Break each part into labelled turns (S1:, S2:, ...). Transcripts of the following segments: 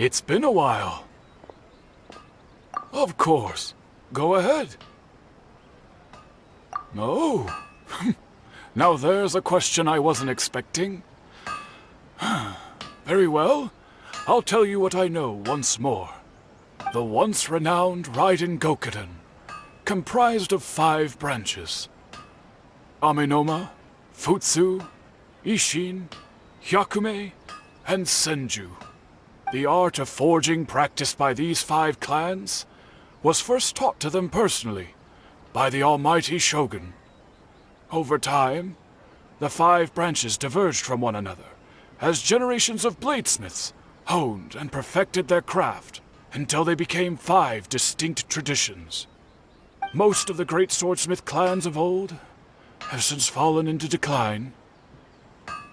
S1: It's been a while. Of course. Go ahead. Oh. Now there's a question I wasn't expecting. Very well. I'll tell you what I know once more. The once renowned Raiden Gokuden, comprised of 5 branches. Amenoma, Futsu, Ishin, Hyakume, and Senju. The art of forging practiced by these 5 clans was first taught to them personally by the almighty Shogun. Over time, the 5 branches diverged from one another as generations of bladesmiths honed and perfected their craft until they became 5 distinct traditions. Most of the great swordsmith clans of old have since fallen into decline,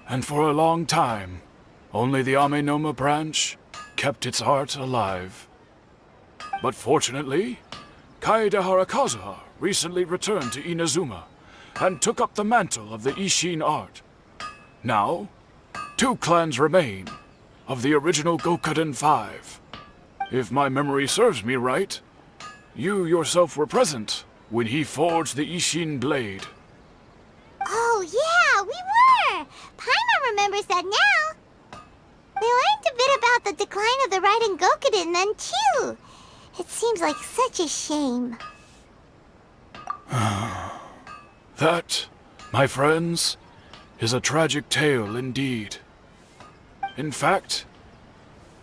S1: and for a long time, only the Amenoma branch kept its art alive. But fortunately, Kaedehara Kazuha recently returned to Inazuma and took up the mantle of the Ishin art. Now, 2 clans remain of the original Gokuden 5. If my memory serves me right, you yourself were present when he forged the Ishin blade.
S2: Oh yeah, we were! Paimon remembers that now. We learned a bit about the decline of the Raiden Gokuden then too. It seems like such a shame.
S1: That, my friends, is a tragic tale indeed. In fact,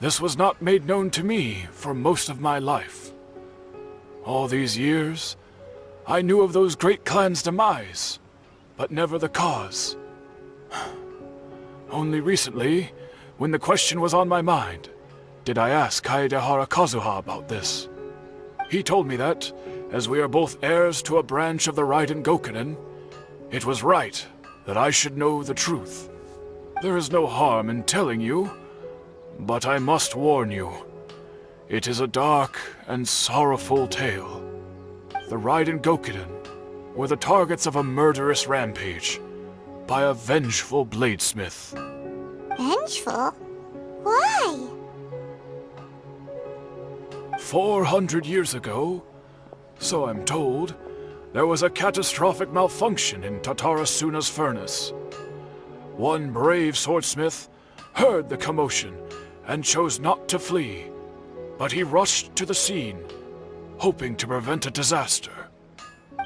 S1: this was not made known to me for most of my life. All these years, I knew of those great clans' demise, but never the cause. Only recently, when the question was on my mind, did I ask Kaedehara Kazuha about this. He told me that, as we are both heirs to a branch of the Raiden Gokuden, it was right that I should know the truth. There is no harm in telling you, but I must warn you. It is a dark and sorrowful tale. The Raiden Gokuden were the targets of a murderous rampage by a vengeful bladesmith.
S2: Vengeful? Why?
S1: 400 years ago, so I'm told, there was a catastrophic malfunction in Tatarasuna's furnace. One brave swordsmith heard the commotion and chose not to flee, but he rushed to the scene, hoping to prevent a disaster.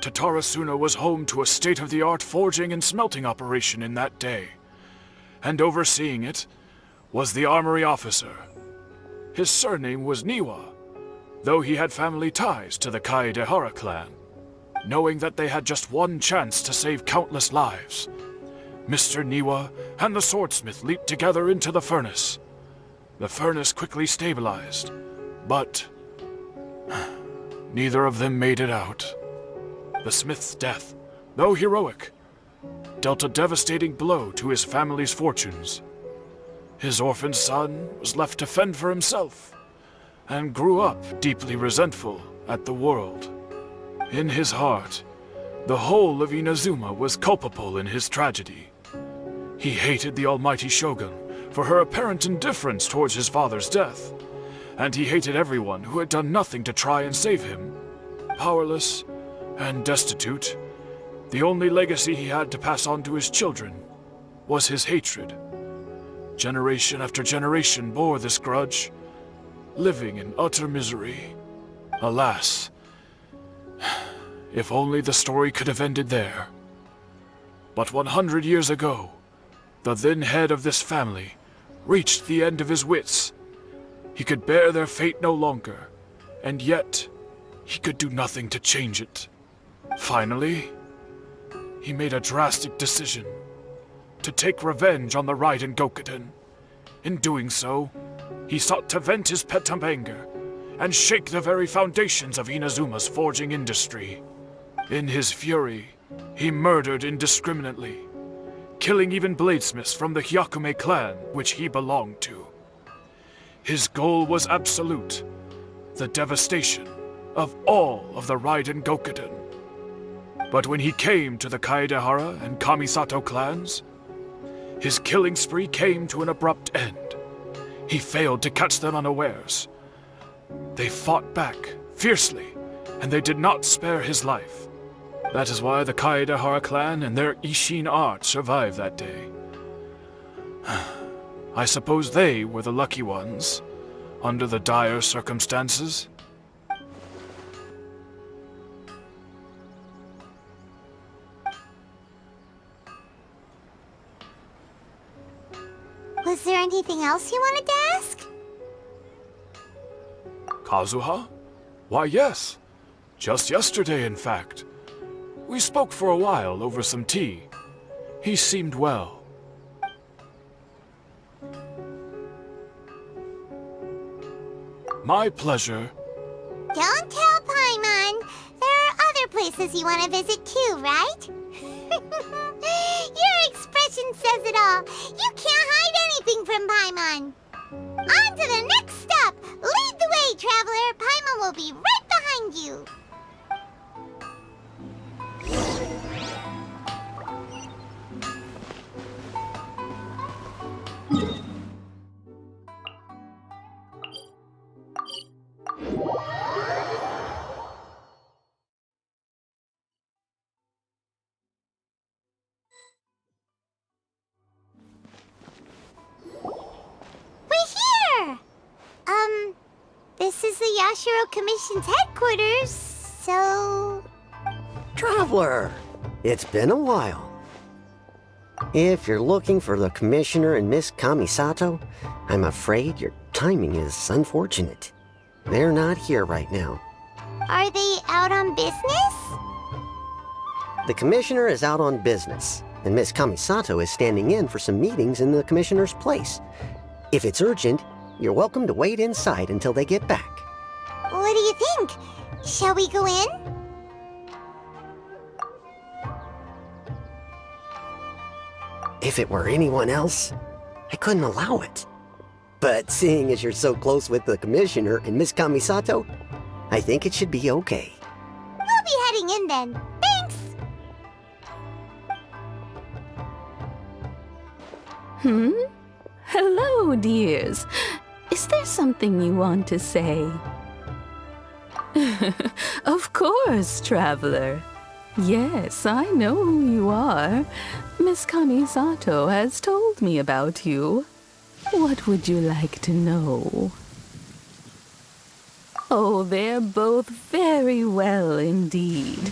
S1: Tatarasuna was home to a state-of-the-art forging and smelting operation in that day, and overseeing it was the armory officer. His surname was Niwa, though he had family ties to the Kaedehara clan. Knowing that they had just one chance to save countless lives, Mr. Niwa and the swordsmith leaped together into the furnace. The furnace quickly stabilized, but neither of them made it out. The smith's death, though heroic, dealt a devastating blow to his family's fortunes. His orphan son was left to fend for himself, and grew up deeply resentful at the world. In his heart, the whole of Inazuma was culpable in his tragedy. He hated the almighty Shogun for her apparent indifference towards his father's death, and he hated everyone who had done nothing to try and save him. Powerless and destitute, the only legacy he had to pass on to his children was his hatred. Generation after generation bore this grudge, living in utter misery. Alas, if only the story could have ended there. But 100 years ago, the then head of this family reached the end of his wits. He could bear their fate no longer, and yet he could do nothing to change it. Finally, he made a drastic decision to take revenge on the Raiden Gokuden. In doing so, he sought to vent his pent up anger and shake the very foundations of Inazuma's forging industry. In his fury, he murdered indiscriminately, killing even bladesmiths from the Hyakume clan which he belonged to. His goal was absolute, the devastation of all of the Raiden Gokuden. But when he came to the Kaedehara and Kamisato clans, his killing spree came to an abrupt end. he failed to catch them unawares. They fought back fiercely, and they did not spare his life. That is why the Kaedehara clan and their Ishin art survived that day. I suppose they were the lucky ones, under the dire circumstances.
S2: Was there anything else you wanted to ask?
S1: Kazuha? Why, yes. Just yesterday, in fact. We spoke for a while over some tea. He seemed well. My pleasure.
S2: Don't tell Paimon. There are other places you want to visit too, right? Your expression says it all. You can't hide anything from Paimon. On to the next stop. Lead the way, traveler. Paimon will be right behind you. This is the Yashiro Commission's headquarters, so...
S3: Traveler, it's been a while. If you're looking for the Commissioner and Miss Kamisato, I'm afraid your timing is unfortunate. They're not here right now.
S2: Are they out on business?
S3: The Commissioner is out on business, and Miss Kamisato is standing in for some meetings in the Commissioner's place. If it's urgent, you're welcome to wait inside until they get back.
S2: What do you think? Shall we go in?
S3: If it were anyone else, I couldn't allow it. But seeing as you're so close with the Commissioner and Miss Kamisato, I think it should be okay.
S2: We'll be heading in then. Thanks!
S4: Hello, dears. Is there something you want to say? Of course, traveler. Yes, I know who you are. Miss Kamisato has told me about you. What would you like to know? Oh, they're both very well indeed.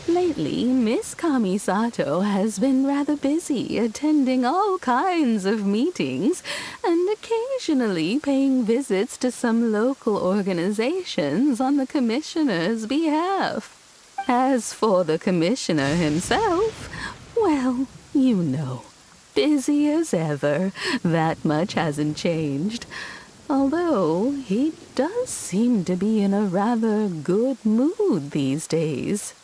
S4: Lately, Miss Kamisato has been rather busy attending all kinds of meetings and occasionally paying visits to some local organizations on the Commissioner's behalf. As for the Commissioner himself, well, you know, busy as ever. That much hasn't changed. Although he does seem to be in a rather good mood these days.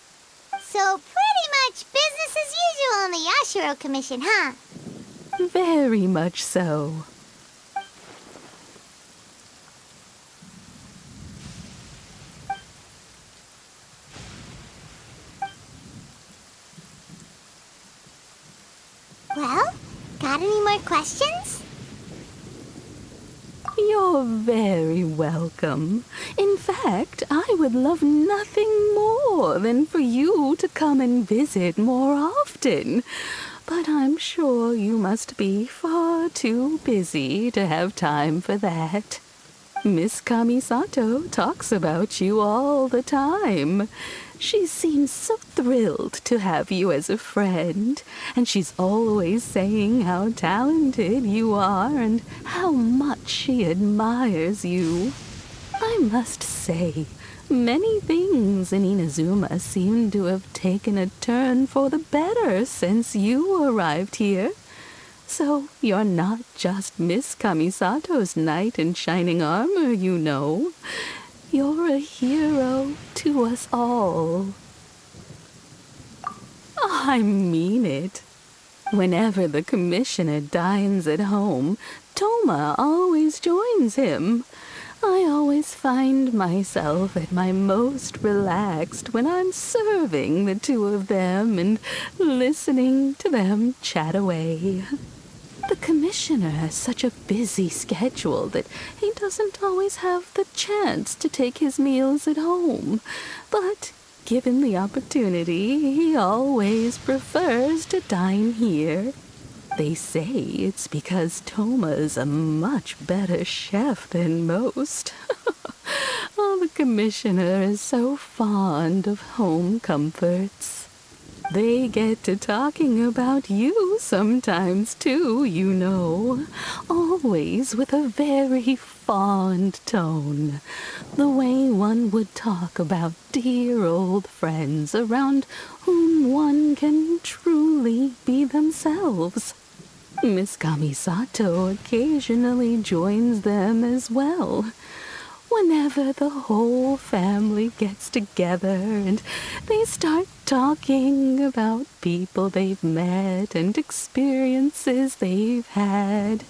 S2: So pretty much business as usual in the Yashiro Commission, huh?
S4: Very much so.
S2: Well, got any more questions?
S4: You're very welcome. In fact, I would love nothing more than for you to come and visit more often. But I'm sure you must be far too busy to have time for that. Miss Kamisato talks about you all the time. She seems so thrilled to have you as a friend, and she's always saying how talented you are and how much she admires you. I must say, many things in Inazuma seem to have taken a turn for the better since you arrived here. So you're not just Miss Kamisato's knight in shining armor, you know. You're a hero to us all. I mean it. Whenever the Commissioner dines at home, Toma always joins him. I always find myself at my most relaxed when I'm serving the two of them and listening to them chat away. The commissioner has such a busy schedule that he doesn't always have the chance to take his meals at home. But given the opportunity, he always prefers to dine here. They say it's because Toma is a much better chef than most. Oh, the commissioner is so fond of home comforts. They get to talking about you sometimes, too, you know. Always with a very fond tone. The way one would talk about dear old friends around whom one can truly be themselves. Miss Kamisato occasionally joins them as well. Whenever the whole family gets together and they start talking about people they've met and experiences they've had,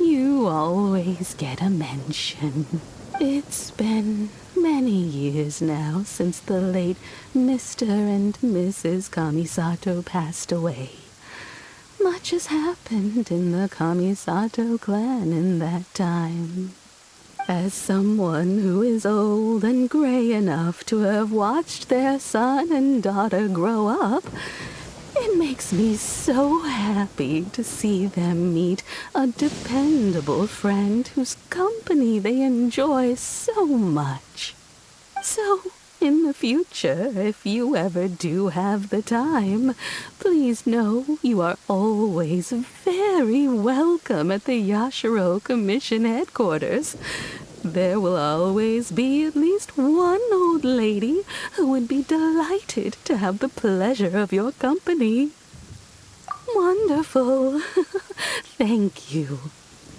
S4: you always get a mention. It's been many years now since the late Mr. and Mrs. Kamisato passed away. Much has happened in the Kamisato clan in that time. As someone who is old and gray enough to have watched their son and daughter grow up, it makes me so happy to see them meet a dependable friend whose company they enjoy so much. So, in the future, if you ever do have the time, please know you are always very welcome at the Yashiro Commission headquarters. There will always be at least one old lady who would be delighted to have the pleasure of your company. Wonderful. Thank you.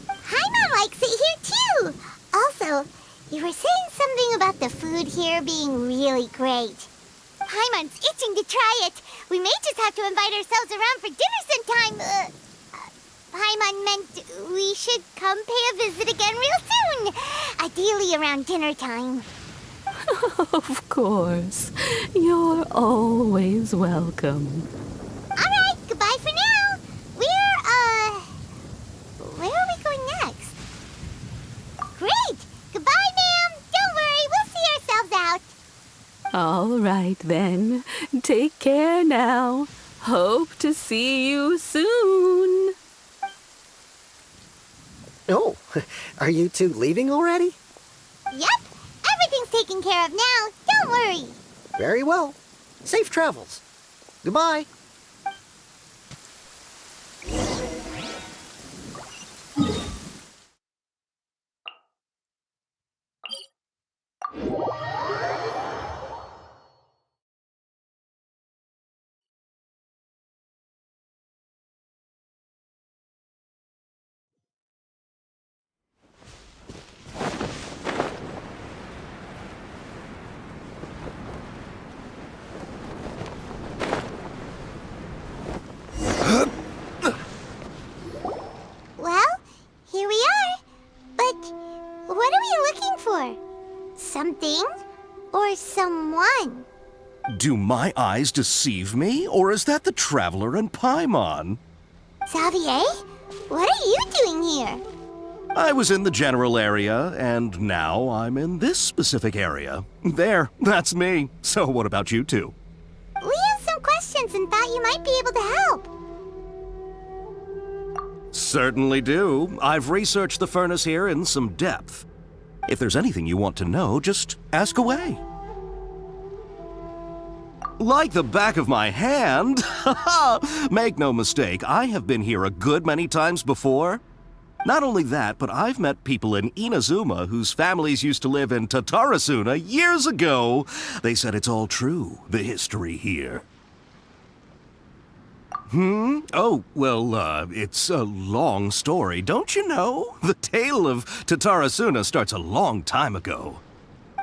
S2: Paimon likes it here too. Also, you were saying something about the food here being really great. Paimon's itching to try it. We may just have to invite ourselves around for dinner sometime. Paimon meant we should come pay a visit again real soon. Ideally around dinner time.
S4: Of course. You're always welcome.
S2: Alright, goodbye for now. Where are we going next? Great! Goodbye, ma'am. Don't worry, we'll see ourselves out.
S4: All right, then. Take care now. Hope to see you soon.
S3: Oh, are you two leaving already?
S2: Yep, everything's taken care of now. Don't worry.
S3: Very well. Safe travels. Goodbye.
S2: Well, here we are. But what are we looking for? Something or someone?
S5: Do my eyes deceive me, or is that the Traveler and Paimon?
S2: Xavier, what are you doing here?
S5: I was in the general area, and now I'm in this specific area. There, that's me. So what about you two?
S2: We have some questions and thought you might be able to help.
S5: Certainly do. I've researched the furnace here in some depth. If there's anything you want to know, just ask away. Like the back of my hand. Make no mistake, I have been here a good many times before. Not only that, but I've met people in Inazuma whose families used to live in Tatarasuna years ago. They said it's all true, the history here. Oh, well, it's a long story, don't you know? The tale of Tatarasuna starts a long time ago.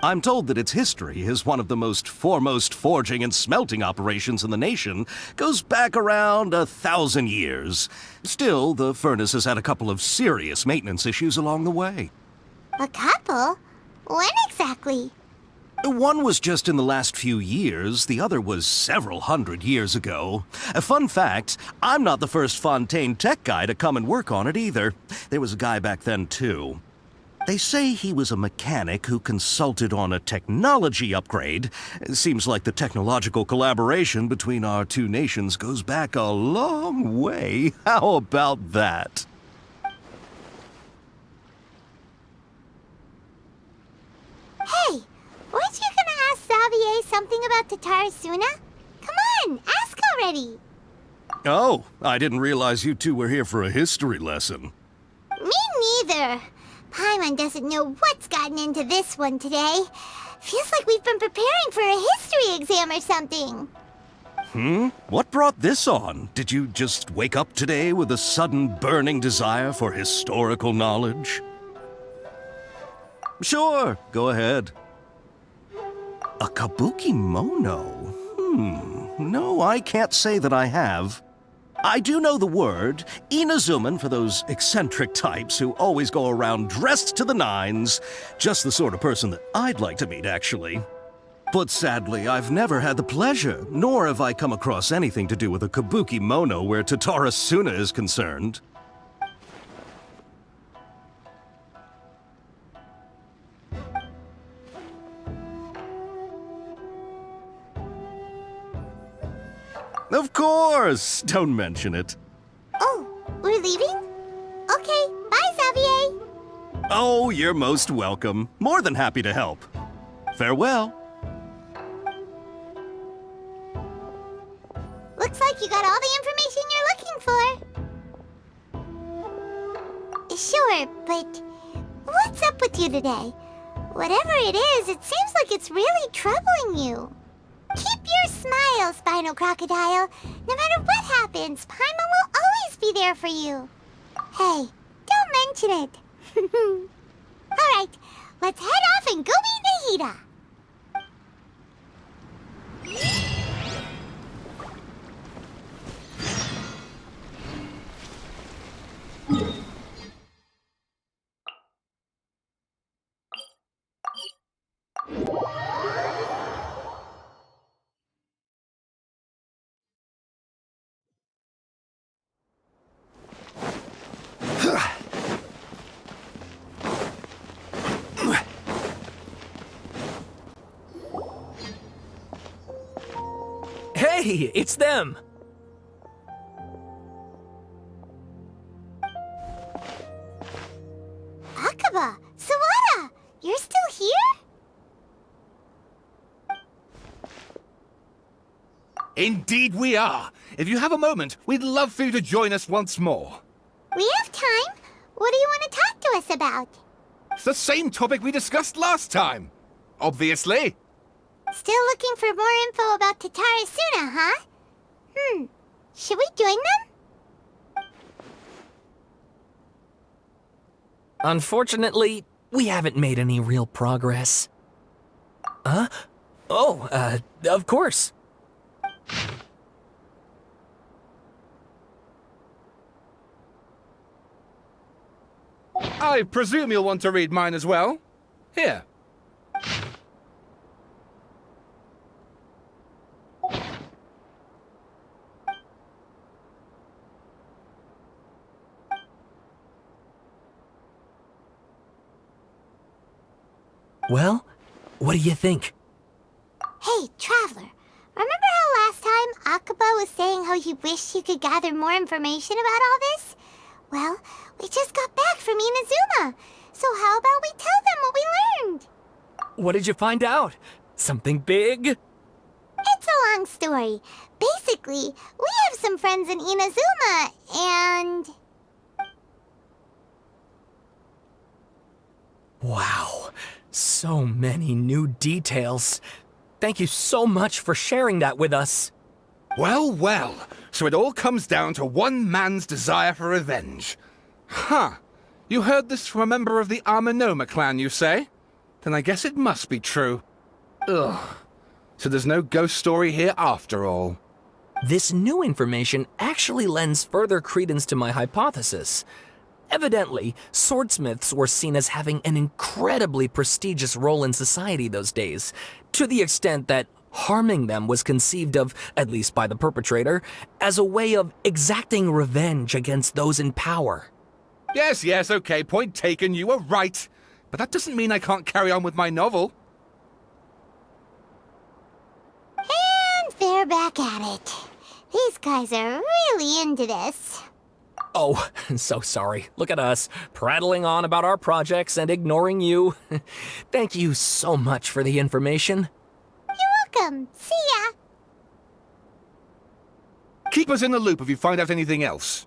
S5: I'm told that its history is one of the most foremost forging and smelting operations in the nation, goes back around 1,000 years. Still, the furnace has had a couple of serious maintenance issues along the way.
S2: A couple? When exactly?
S5: One was just in the last few years, the other was several hundred years ago. A fun fact, I'm not the first Fontaine tech guy to come and work on it either. There was a guy back then too. They say he was a mechanic who consulted on a technology upgrade. It seems like the technological collaboration between our two nations goes back a long way. How about that?
S2: Hey, weren't you gonna ask Xavier something about Tatarasuna? Come on, ask already.
S5: Oh, I didn't realize you two were here for a history lesson.
S2: Me neither. Paimon doesn't know what's gotten into this one today. Feels like we've been preparing for a history exam or something.
S5: What brought this on? Did you just wake up today with a sudden burning desire for historical knowledge? Sure, go ahead. A kabuki mono? No, I can't say that I have. I do know the word, Inazuman for those eccentric types who always go around dressed to the nines. Just the sort of person that I'd like to meet, actually. But sadly, I've never had the pleasure, nor have I come across anything to do with a kabuki mono where Tatarasuna is concerned. Of course! Don't mention it.
S2: Oh, we're leaving? Okay, bye, Xavier.
S5: Oh, you're most welcome. More than happy to help. Farewell.
S2: Looks like you got all the information you're looking for. Sure, but what's up with you today? Whatever it is, it seems like it's really troubling you. Keep your smile, Spinal Crocodile. No matter what happens, Paimon will always be there for you. Hey, don't mention it. Alright, let's head off and go meet Nahida.
S6: Hey, it's them!
S2: Akaba, Sawada, you're still here?
S7: Indeed we are. If you have a moment, we'd love for you to join us once more.
S2: We have time. What do you want to talk to us about?
S7: It's the same topic we discussed last time. Obviously.
S2: Still looking for more info about Tatarasuna, huh? Should we join them?
S6: Unfortunately, we haven't made any real progress. Huh? Oh, of course.
S7: I presume you'll want to read mine as well. Here.
S6: Well, what do you think?
S2: Hey, Traveler. Remember how last time Akaba was saying how he wished he could gather more information about all this? Well, we just got back from Inazuma. So how about we tell them what we learned?
S6: What did you find out? Something big?
S2: It's a long story. Basically, we have some friends in Inazuma, and...
S6: Wow, so many new details. Thank you so much for sharing that with us.
S7: Well, well. So it all comes down to one man's desire for revenge. Huh. You heard this from a member of the Amanoma clan, you say? Then I guess it must be true. Ugh. So there's no ghost story here after all.
S6: This new information actually lends further credence to my hypothesis. Evidently, swordsmiths were seen as having an incredibly prestigious role in society those days, to the extent that harming them was conceived of, at least by the perpetrator, as a way of exacting revenge against those in power.
S7: Yes, okay, point taken, you were right. But that doesn't mean I can't carry on with my novel.
S2: And they're back at it. These guys are really into this.
S6: Oh, so sorry. Look at us, prattling on about our projects and ignoring you. Thank you so much for the information.
S2: You're welcome. See ya.
S7: Keep us in the loop if you find out anything else.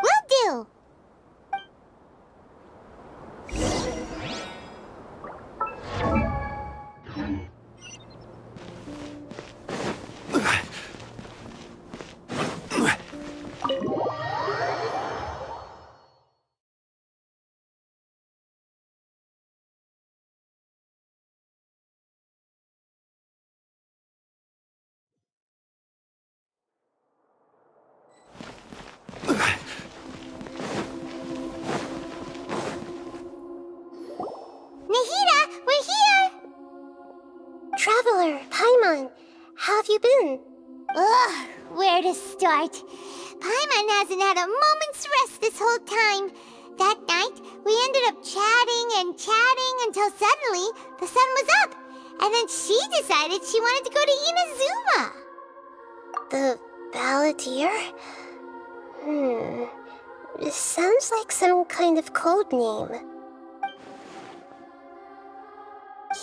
S2: Will do. Nahida, we're here! Traveler, Paimon, how have you been? Ugh, where to start? Paimon hasn't had a moment's rest this whole time. That night, we ended up chatting and chatting until suddenly the sun was up. And then she decided she wanted to go to Inazuma. The Balladeer? This sounds like some kind of code name.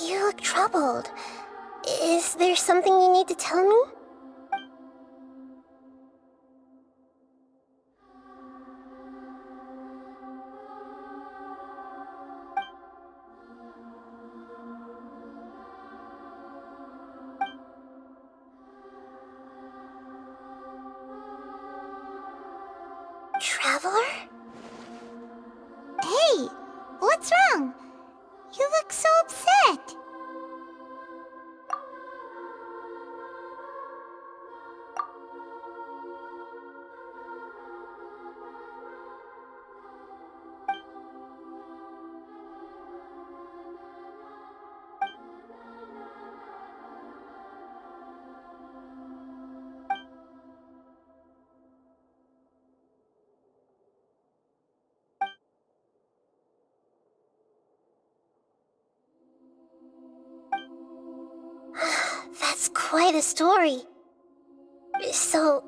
S2: You look troubled. Is there something you need to tell me? Traveler? Hey, what's wrong? You look so upset. That's quite a story. So,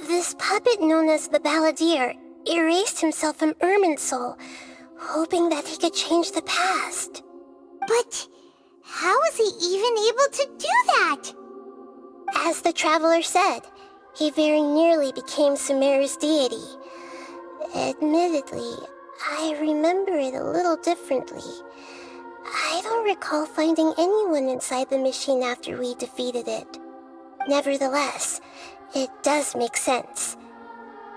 S2: this puppet known as the Balladeer erased himself from Irminsul, hoping that he could change the past. But how was he even able to do that? As the Traveler said, he very nearly became Sumeru's deity. Admittedly, I remember it a little differently. I don't recall finding anyone inside the machine after we defeated it. Nevertheless, it does make sense.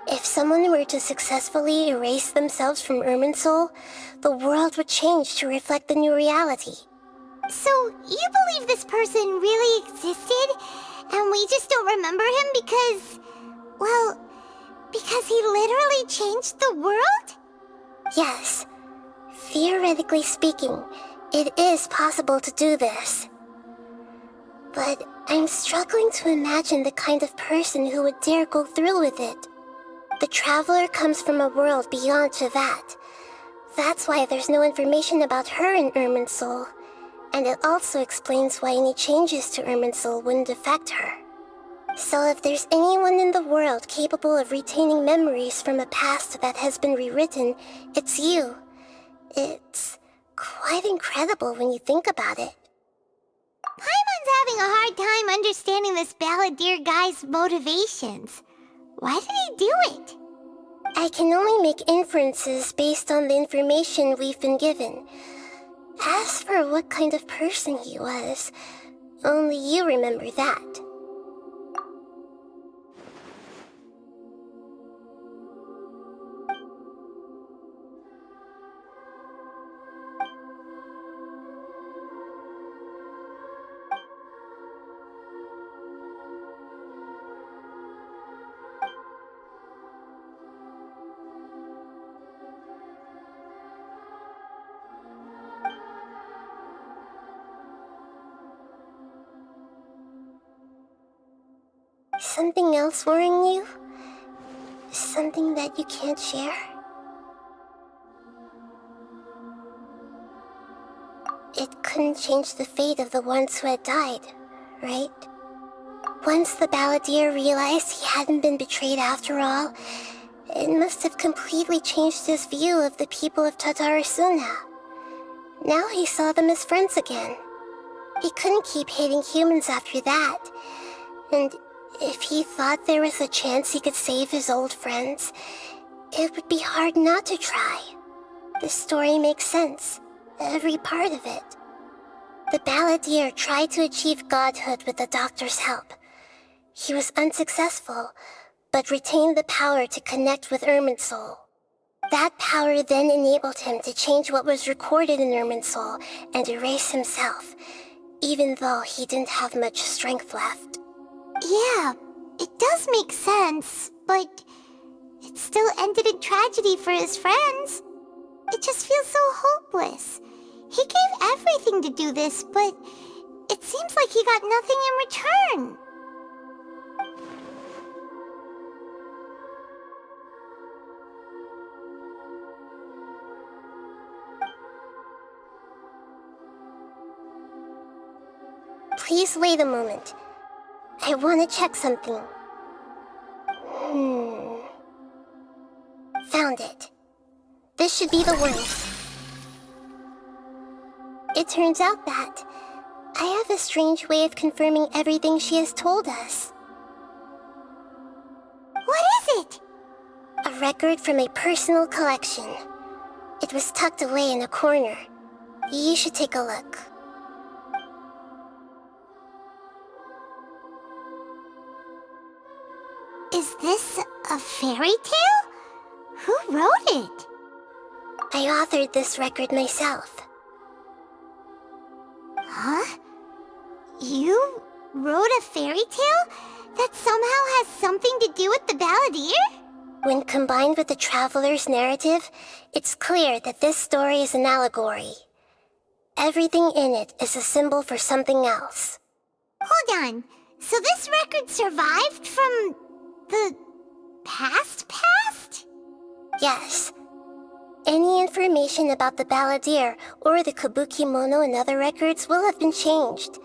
S2: If someone were to successfully erase themselves from Irminsul, the world would change to reflect the new reality. So, you believe this person really existed, and we just don't remember him because... well, because he literally changed the world? Yes. Theoretically speaking, it is possible to do this. But I'm struggling to imagine the kind of person who would dare go through with it. The Traveler comes from a world beyond Javat. That's why there's no information about her in Irminsul. And it also explains why any changes to Irminsul wouldn't affect her. So if there's anyone in the world capable of retaining memories from a past that has been rewritten, it's you. It's quite incredible when you think about it. Paimon's having a hard time understanding this Balladeer guy's motivations. Why did he do it? I can only make inferences based on the information we've been given. As for what kind of person he was, only you remember that. Something else worrying you? Something that you can't share? It couldn't change the fate of the ones who had died, right? Once the balladeer realized he hadn't been betrayed after all, it must have completely changed his view of the people of Tatarasuna. Now he saw them as friends again. He couldn't keep hating humans after that. And if he thought there was a chance he could save his old friends, it would be hard not to try. The story makes sense, every part of it. The balladeer tried to achieve godhood with the doctor's help. He was unsuccessful, but retained the power to connect with Irminsul. That power then enabled him to change what was recorded in Irminsul and erase himself, even though he didn't have much strength left.
S8: Yeah, it does make sense, but it still ended in tragedy for his friends. It just feels so hopeless. He gave everything to do this, but it seems like he got nothing in return.
S2: Please wait a moment. I want to check something. Found it. This should be the one. It turns out that I have a strange way of confirming everything she has told us.
S8: What is it?
S2: A record from a personal collection. It was tucked away in a corner. You should take a look.
S8: Is this a fairy tale? Who wrote it?
S2: I authored this record myself.
S8: Huh? You wrote a fairy tale that somehow has something to do with the balladeer?
S2: When combined with the traveler's narrative, it's clear that this story is an allegory. Everything in it is a symbol for something else.
S8: Hold on. So this record survived from the past?
S2: Yes. Any information about the balladeer or the kabuki mono and other records will have been changed.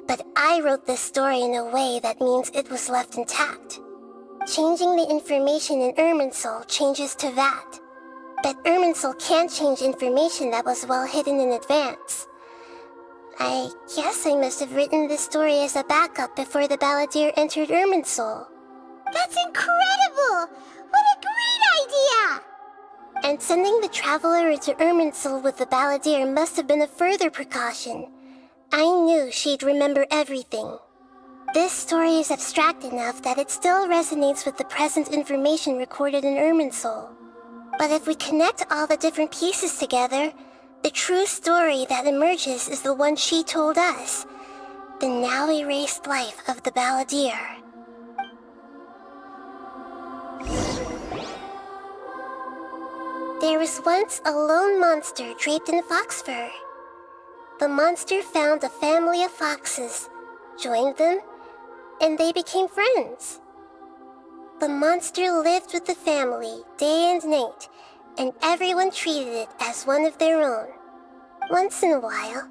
S2: But I wrote this story in a way that means it was left intact. Changing the information in Irminsul changes to that. But Irminsul can't change information that was well hidden in advance. I guess I must have written this story as a backup before the balladeer entered Irminsul.
S8: That's incredible! What a great idea!
S2: And sending the traveler into Irminsul with the balladeer must have been a further precaution. I knew she'd remember everything. This story is abstract enough that it still resonates with the present information recorded in Irminsul. But if we connect all the different pieces together, the true story that emerges is the one she told us. The now erased life of the balladeer. There was once a lone monster draped in fox fur. The monster found a family of foxes, joined them, and they became friends. The monster lived with the family day and night, and everyone treated it as one of their own. Once in a while,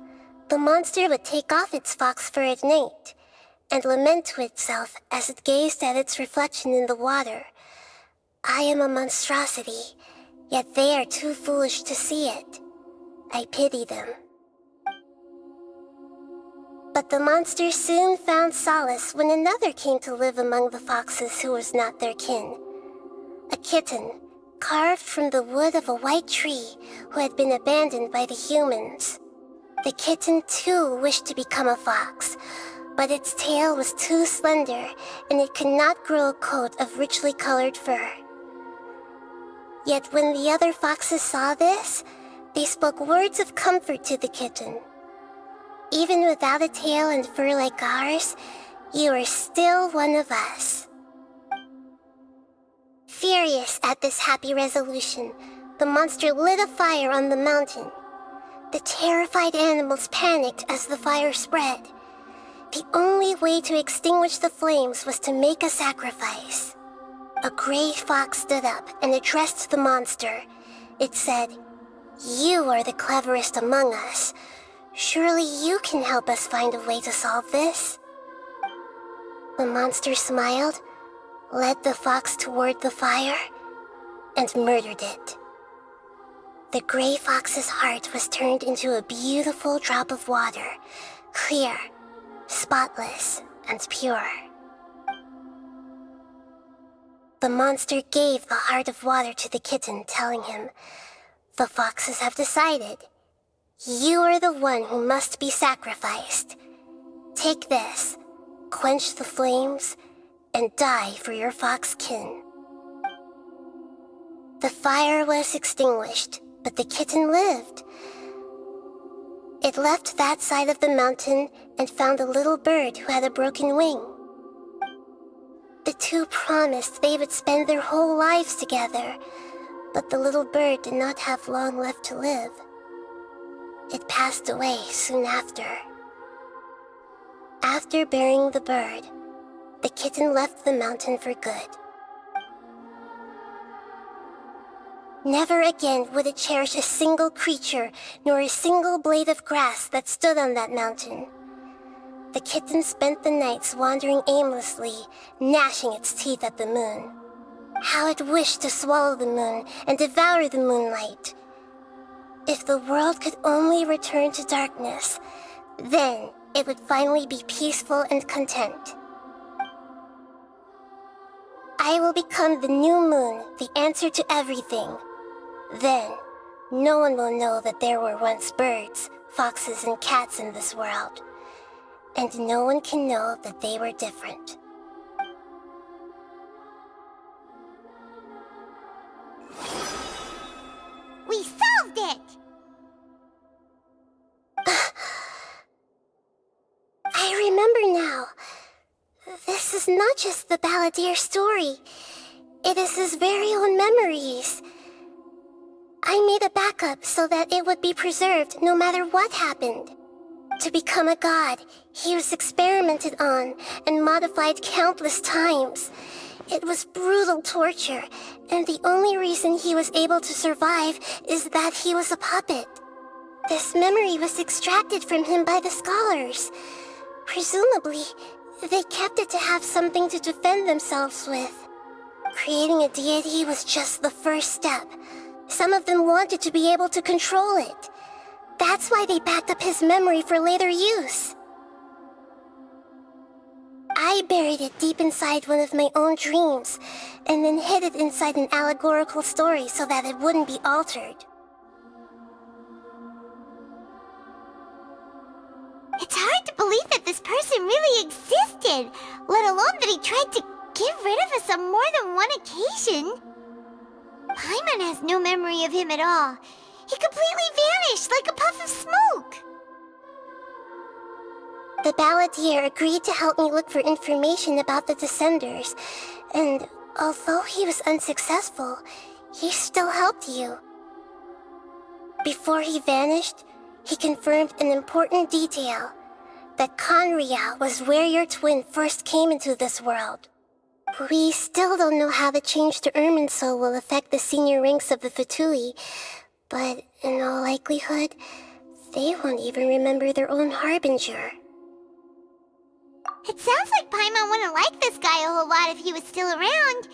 S2: the monster would take off its fox fur at night, and lament to itself as it gazed at its reflection in the water. I am a monstrosity, yet they are too foolish to see it. I pity them. But the monster soon found solace when another came to live among the foxes who was not their kin. A kitten, carved from the wood of a white tree who had been abandoned by the humans. The kitten too wished to become a fox, but its tail was too slender and it could not grow a coat of richly colored fur. Yet when the other foxes saw this, they spoke words of comfort to the kitten. Even without a tail and fur like ours, you are still one of us. Furious at this happy resolution, the monster lit a fire on the mountain. The terrified animals panicked as the fire spread.
S8: The only way to extinguish the flames was to make a sacrifice. A gray fox stood up and addressed the monster. It said, "You are the cleverest among us. Surely you can help us find a way to solve this." The monster smiled, led the fox toward the fire, and murdered it. The gray fox's heart was turned into a beautiful drop of water, clear, spotless, and pure. The monster gave the heart of water to the kitten, telling him, "The foxes have decided. You are the one who must be sacrificed. Take this, quench the flames, and die for your fox kin." The fire was extinguished, but the kitten lived. It left that side of the mountain and found a little bird who had a broken wing. The two promised they would spend their whole lives together, but the little bird did not have long left to live. It passed away soon after. After burying the bird, the kitten left the mountain for good. Never again would it cherish a single creature nor a single blade of grass that stood on that mountain. The kitten spent the nights wandering aimlessly, gnashing its teeth at the moon. How it wished to swallow the moon and devour the moonlight. If the world could only return to darkness, then it would finally be peaceful and content. I will become the new moon, the answer to everything. Then, no one will know that there were once birds, foxes, and cats in this world. And no one can know that they were different.
S2: We solved it!
S8: I remember now. This is not just the balladeer story. It is his very own memories. I made a backup so that it would be preserved no matter what happened. To become a god, he was experimented on and modified countless times. It was brutal torture, and the only reason he was able to survive is that he was a puppet. This memory was extracted from him by the scholars. Presumably, they kept it to have something to defend themselves with. Creating a deity was just the first step. Some of them wanted to be able to control it. That's why they backed up his memory for later use. I buried it deep inside one of my own dreams, and then hid it inside an allegorical story so that it wouldn't be altered.
S2: It's hard to believe that this person really existed, let alone that he tried to get rid of us on more than one occasion. Paimon has no memory of him at all. He completely vanished like a puff of smoke.
S8: The balladeer agreed to help me look for information about the Descenders, and although he was unsuccessful, he still helped you. Before he vanished, he confirmed an important detail, that Conria was where your twin first came into this world. We still don't know how the change to Irminsul will affect the senior ranks of the Fatui, but in all likelihood, they won't even remember their own Harbinger.
S2: It sounds like Paimon wouldn't like this guy a whole lot if he was still around.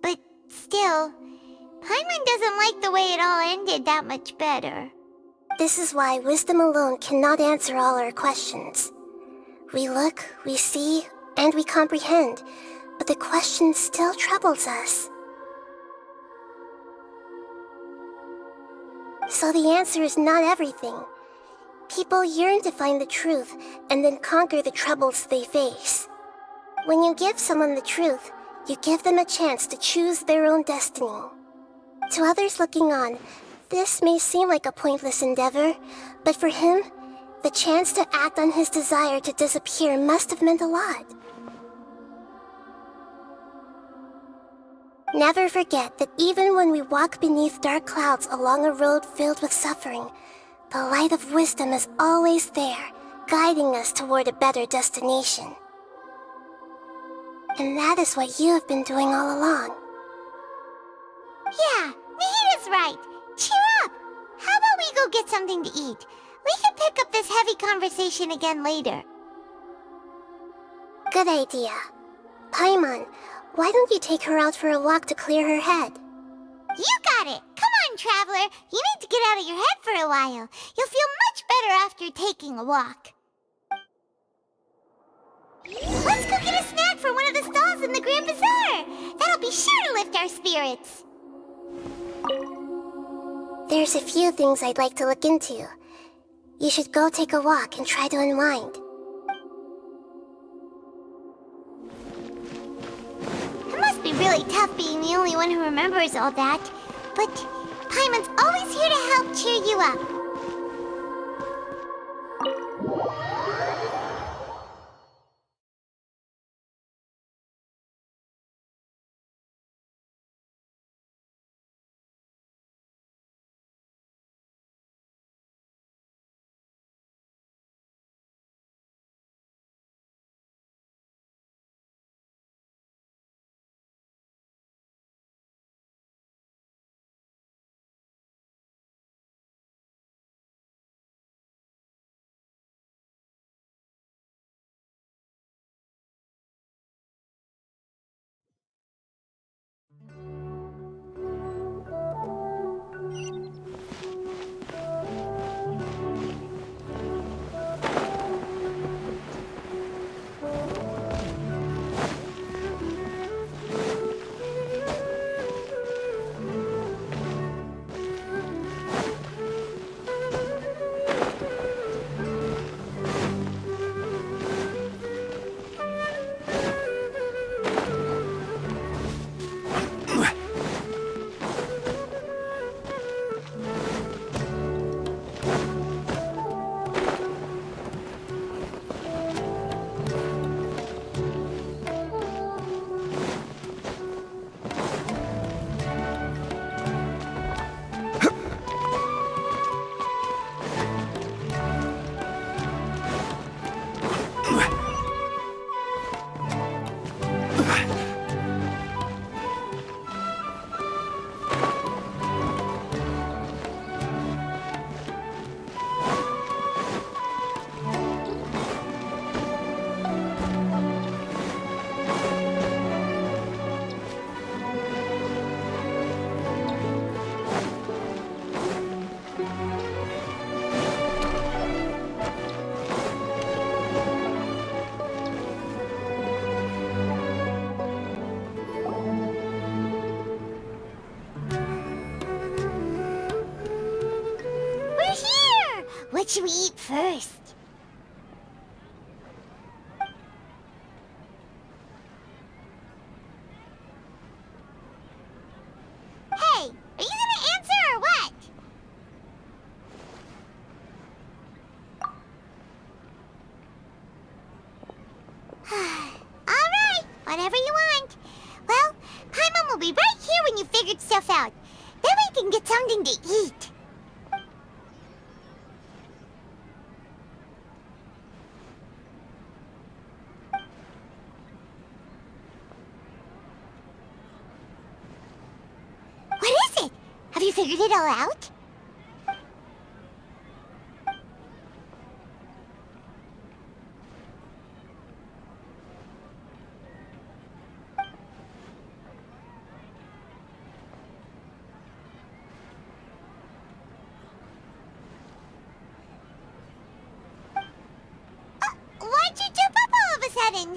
S2: But still, Paimon doesn't like the way it all ended that much better.
S8: This is why wisdom alone cannot answer all our questions. We look, we see, and we comprehend, but the question still troubles us. So the answer is not everything. People yearn to find the truth and then conquer the troubles they face. When you give someone the truth, you give them a chance to choose their own destiny. To others looking on, this may seem like a pointless endeavor, but for him, the chance to act on his desire to disappear must have meant a lot. Never forget that even when we walk beneath dark clouds along a road filled with suffering, the light of wisdom is always there, guiding us toward a better destination. And that is what you have been doing all along.
S2: Yeah, Nahita's right. Cheer up. How about we go get something to eat? We can pick up this heavy conversation again later.
S8: Good idea. Paimon, why don't you take her out for a walk to clear her head?
S2: You got it. Come on, Traveler. You need to get out of your head for a while. You'll feel much better after taking a walk. Let's go get a snack from one of the stalls in the Grand Bazaar. That'll be sure to lift our spirits.
S8: There's a few things I'd like to look into. You should go take a walk and try to unwind.
S2: It must be really tough being the only one who remembers all that. But Paimon's always here to help cheer you up. What should we eat first? Hey, are you gonna answer or what? Alright, whatever you want. Well, Paimon will be right here when you figured stuff out. Then we can get something to eat. Have you figured it all out? Why'd you jump up all of a sudden?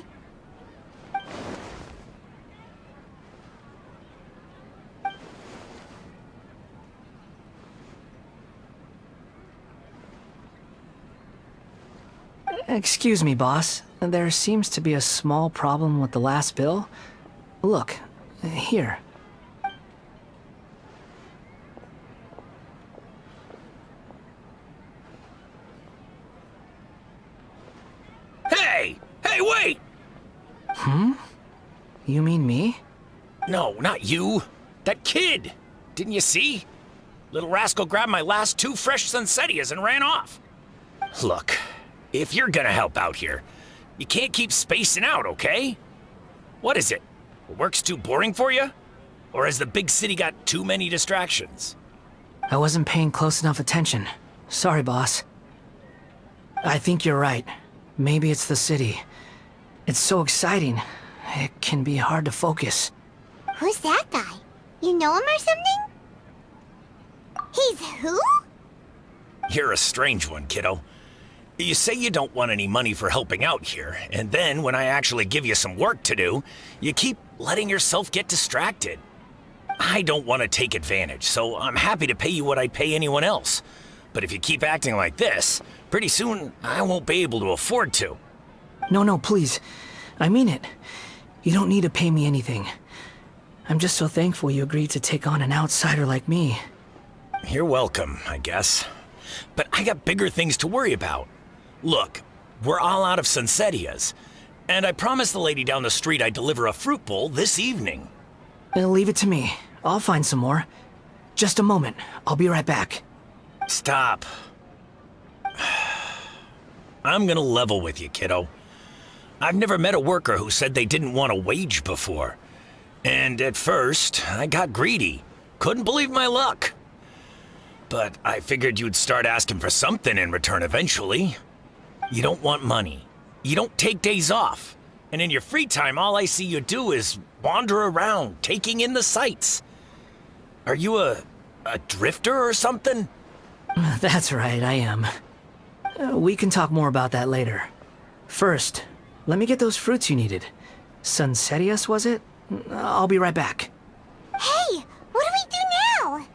S9: Excuse me, boss. There seems to be a small problem with the last bill. Look, here.
S6: Hey! Hey, wait!
S9: You mean me?
S6: No, not you. That kid! Didn't you see? Little rascal grabbed my last 2 fresh Sunsettias and ran off. Look,
S10: if you're gonna help out here, you can't keep spacing out, okay? What is it? Work's too boring for you? Or has the big city got too many distractions?
S9: I wasn't paying close enough attention. Sorry, boss. I think you're right. Maybe it's the city. It's so exciting. It can be hard to focus.
S2: Who's that guy? You know him or something? He's who?
S10: You're a strange one, kiddo. You say you don't want any money for helping out here, and then when I actually give you some work to do, you keep letting yourself get distracted. I don't want to take advantage, so I'm happy to pay you what I'd pay anyone else. But if you keep acting like this, pretty soon I won't be able to afford to.
S9: No, please. I mean it. You don't need to pay me anything. I'm just so thankful you agreed to take on an outsider like me.
S10: You're welcome, I guess. But I got bigger things to worry about. Look, we're all out of Sunsetias, and I promised the lady down the street I'd deliver a fruit bowl this evening.
S9: Leave it to me. I'll find some more. Just a moment. I'll be right back.
S10: Stop. I'm gonna level with you, kiddo. I've never met a worker who said they didn't want a wage before. And at first, I got greedy. Couldn't believe my luck. But I figured you'd start asking for something in return eventually. You don't want money. You don't take days off. And in your free time, all I see you do is wander around, taking in the sights. Are you a drifter or something?
S9: That's right, I am. We can talk more about that later. First, let me get those fruits you needed. Sunsetias, was it? I'll be right back.
S2: Hey, what do we do now?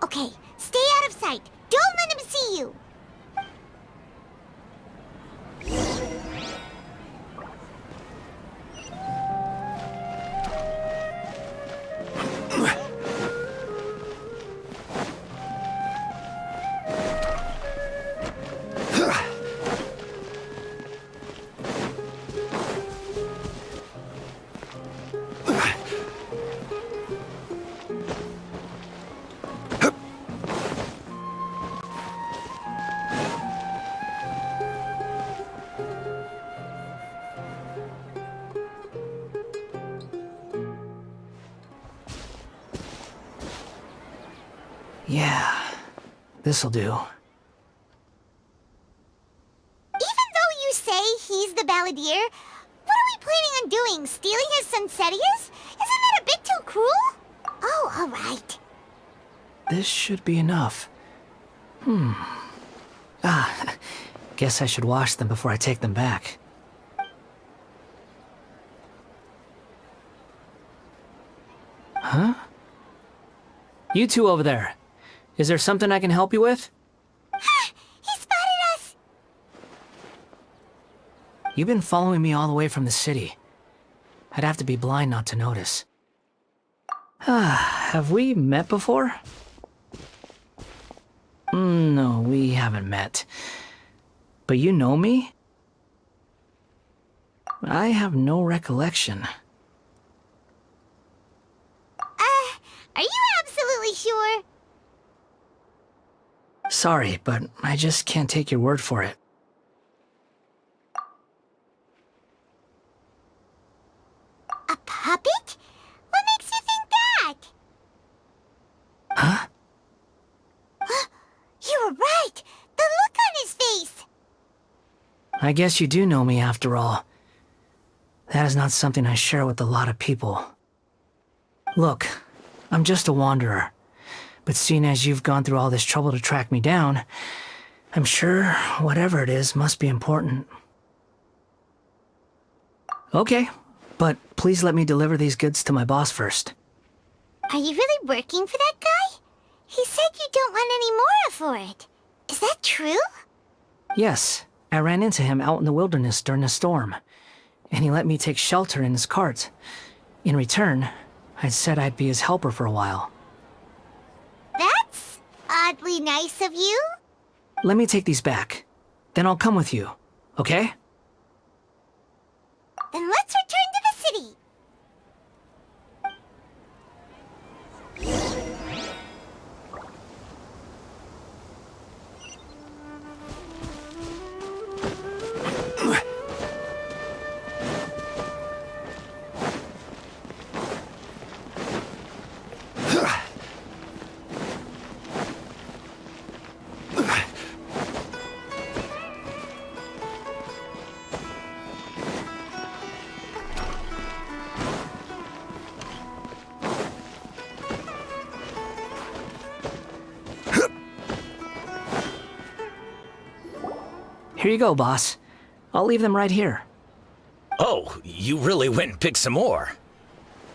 S2: Okay, stay out of sight. Don't let him see you.
S9: Yeah, this'll do.
S2: Even though you say he's the balladeer, what are we planning on doing? Stealing his Sunsetias? Isn't that a bit too cruel? Oh, all right.
S9: This should be enough. Guess I should wash them before I take them back. Huh? You two over there. Is there something I can help you with?
S2: He spotted us!
S9: You've been following me all the way from the city. I'd have to be blind not to notice. Have we met before? No, we haven't met. But you know me? I have no recollection.
S2: Are you absolutely sure?
S9: Sorry, but I just can't take your word for it.
S2: A puppet? What makes you think that?
S9: Huh?
S2: You were right! The look on his face!
S9: I guess you do know me after all. That is not something I share with a lot of people. Look, I'm just a wanderer. But seeing as you've gone through all this trouble to track me down, I'm sure whatever it is must be important. Okay, but please let me deliver these goods to my boss first.
S2: Are you really working for that guy? He said you don't want any more for it. Is that true?
S9: Yes, I ran into him out in the wilderness during a storm, and he let me take shelter in his cart. In return, I said I'd be his helper for a while.
S2: That's oddly nice of you.
S9: Let me take these back. Then I'll come with you, okay?
S2: Then let's return to the city.
S9: Here you go, boss. I'll leave them right here.
S10: Oh, you really went and picked some more.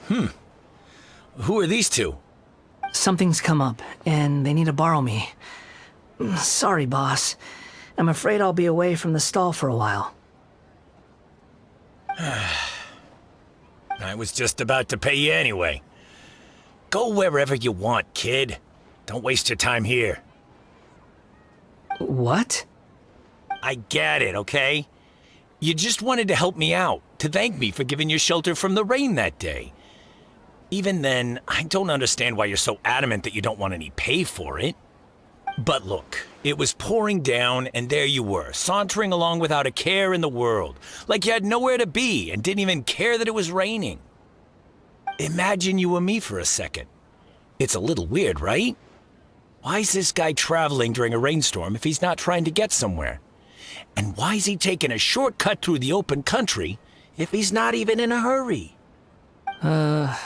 S10: Who are these two?
S9: Something's come up, and they need to borrow me. Sorry, boss. I'm afraid I'll be away from the stall for a while.
S10: I was just about to pay you anyway. Go wherever you want, kid. Don't waste your time here.
S9: What?
S10: I get it, okay? You just wanted to help me out, to thank me for giving you shelter from the rain that day. Even then, I don't understand why you're so adamant that you don't want any pay for it. But look, it was pouring down, and there you were, sauntering along without a care in the world, like you had nowhere to be and didn't even care that it was raining. Imagine you were me for a second. It's a little weird, right? Why is this guy traveling during a rainstorm if he's not trying to get somewhere? And why is he taking a shortcut through the open country if he's not even in a hurry? But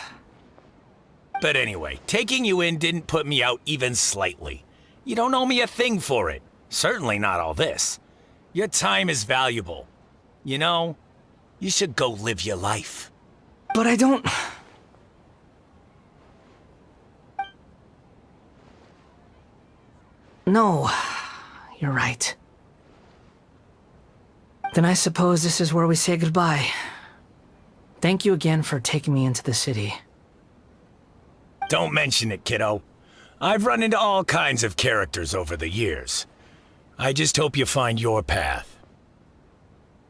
S10: anyway, taking you in didn't put me out even slightly. You don't owe me a thing for it. Certainly not all this. Your time is valuable. You know, you should go live your life.
S9: But I don't... No, you're right. Then I suppose this is where we say goodbye. Thank you again for taking me into the city.
S10: Don't mention it, kiddo. I've run into all kinds of characters over the years. I just hope you find your path.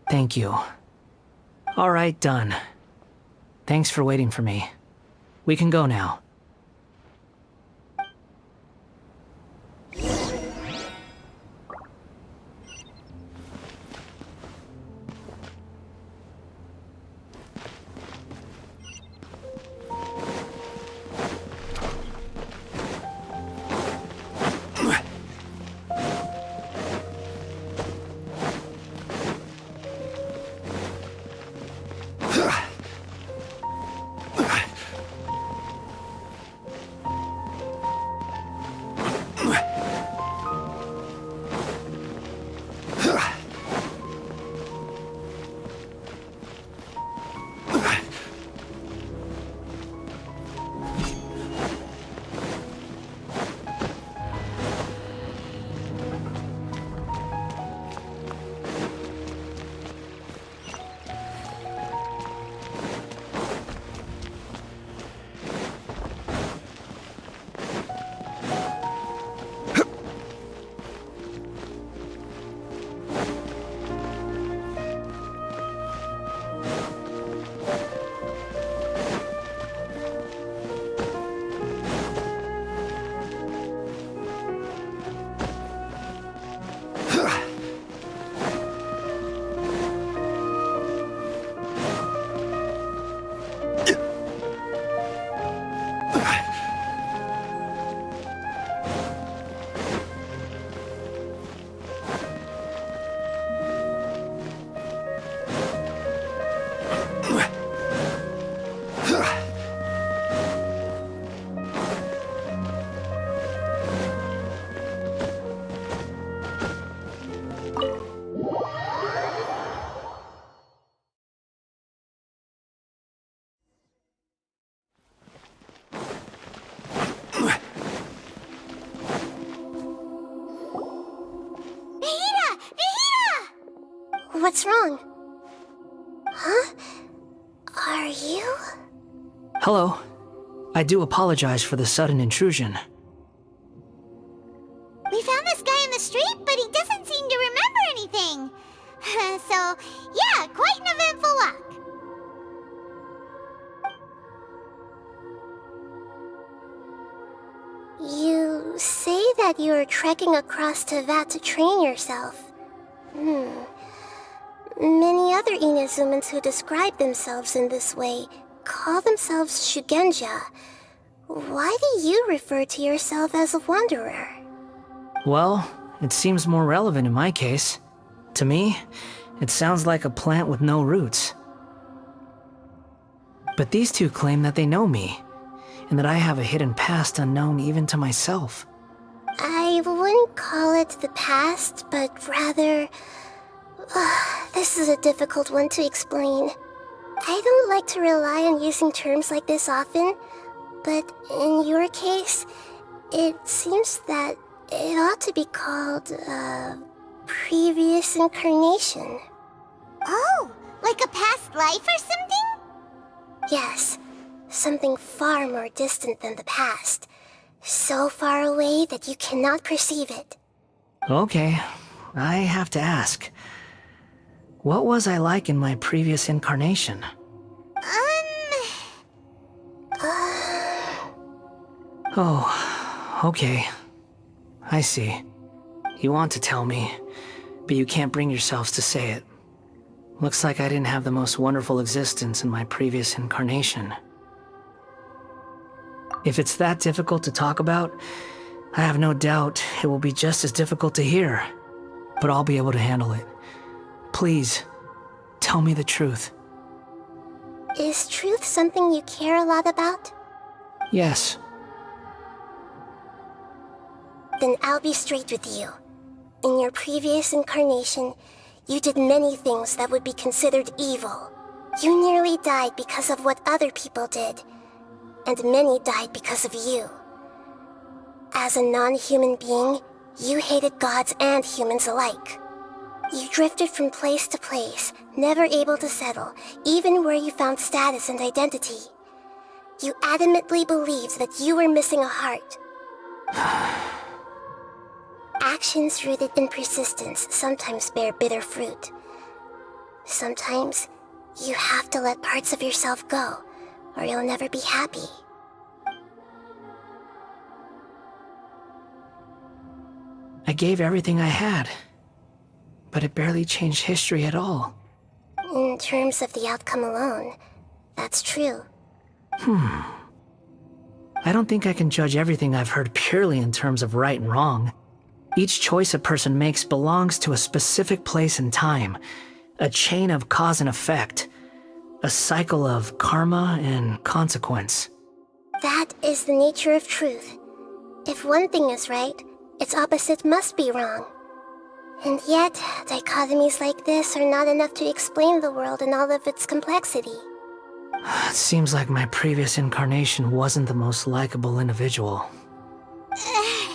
S9: Thank you. All right, done. Thanks for waiting for me. We can go now.
S8: What's wrong? Huh? Are you?
S9: Hello. I do apologize for the sudden intrusion.
S2: We found this guy in the street, but he doesn't seem to remember anything. So, yeah, quite an eventful walk.
S8: You say that you're trekking across Teyvat to train yourself. Many other Inazumans who describe themselves in this way call themselves Shugenja. Why do you refer to yourself as a wanderer?
S9: Well, it seems more relevant in my case. To me, it sounds like a plant with no roots. But these two claim that they know me, and that I have a hidden past unknown even to myself.
S8: I wouldn't call it the past, but rather This is a difficult one to explain. I don't like to rely on using terms like this often, but in your case, it seems that it ought to be called, previous incarnation.
S2: Oh, like a past life or something?
S8: Yes, something far more distant than the past. So far away that you cannot perceive it.
S9: Okay, I have to ask. What was I like in my previous incarnation? Oh, okay. I see. You want to tell me, but you can't bring yourselves to say it. Looks like I didn't have the most wonderful existence in my previous incarnation. If it's that difficult to talk about, I have no doubt it will be just as difficult to hear, but I'll be able to handle it. Please, tell me the truth.
S8: Is truth something you care a lot about?
S9: Yes.
S8: Then I'll be straight with you. In your previous incarnation, you did many things that would be considered evil. You nearly died because of what other people did, and many died because of you. As a non-human being, you hated gods and humans alike. You drifted from place to place, never able to settle, even where you found status and identity. You adamantly believed that you were missing a heart. Actions rooted in persistence sometimes bear bitter fruit. Sometimes, you have to let parts of yourself go, or you'll never be happy.
S9: I gave everything I had, but it barely changed history at all.
S8: In terms of the outcome alone, that's true.
S9: I don't think I can judge everything I've heard purely in terms of right and wrong. Each choice a person makes belongs to a specific place and time, a chain of cause and effect, a cycle of karma and consequence.
S8: That is the nature of truth. If one thing is right, its opposite must be wrong. And yet, dichotomies like this are not enough to explain the world in all of its complexity.
S9: It seems like my previous incarnation wasn't the most likable individual.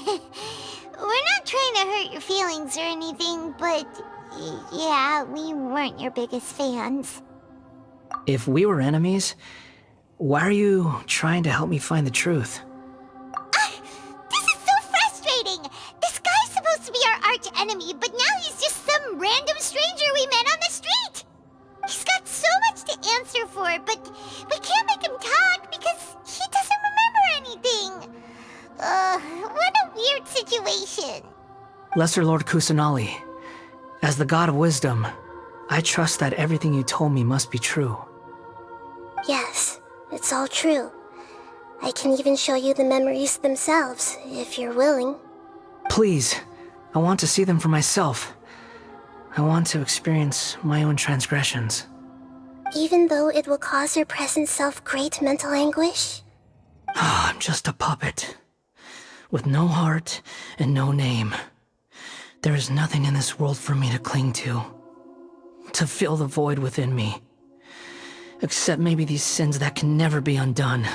S2: We're not trying to hurt your feelings or anything, but yeah, we weren't your biggest fans.
S9: If we were enemies, why are you trying to help me find the truth?
S2: This is so frustrating! This guy's supposed to be our arch enemy, but now he's just some random stranger we met on the street! He's got so much to answer for, but we can't make him talk because he doesn't remember anything. What a weird situation.
S9: Lesser Lord Kusanali, as the God of Wisdom, I trust that everything you told me must be true.
S8: Yes, it's all true. I can even show you the memories themselves, if you're willing.
S9: Please, I want to see them for myself. I want to experience my own transgressions.
S8: Even though it will cause your present self great mental anguish?
S9: I'm just a puppet, with no heart and no name. There is nothing in this world for me to cling to fill the void within me. Except maybe these sins that can never be undone.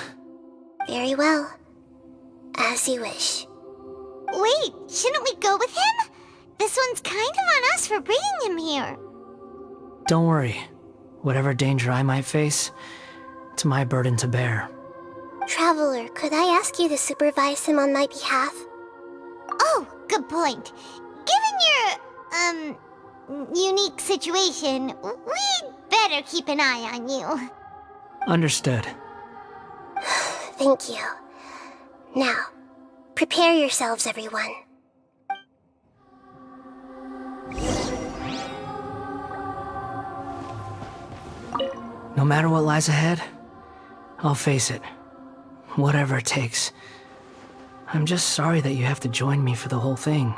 S8: Very well. As you wish.
S2: Wait, shouldn't we go with him? This one's kind of on us for bringing him here.
S9: Don't worry. Whatever danger I might face, it's my burden to bear.
S8: Traveler, could I ask you to supervise him on my behalf?
S2: Oh, good point. Given your, unique situation, we'd better keep an eye on you.
S9: Understood.
S8: Thank you. Now, prepare yourselves, everyone.
S9: No matter what lies ahead, I'll face it. Whatever it takes. I'm just sorry that you have to join me for the whole thing.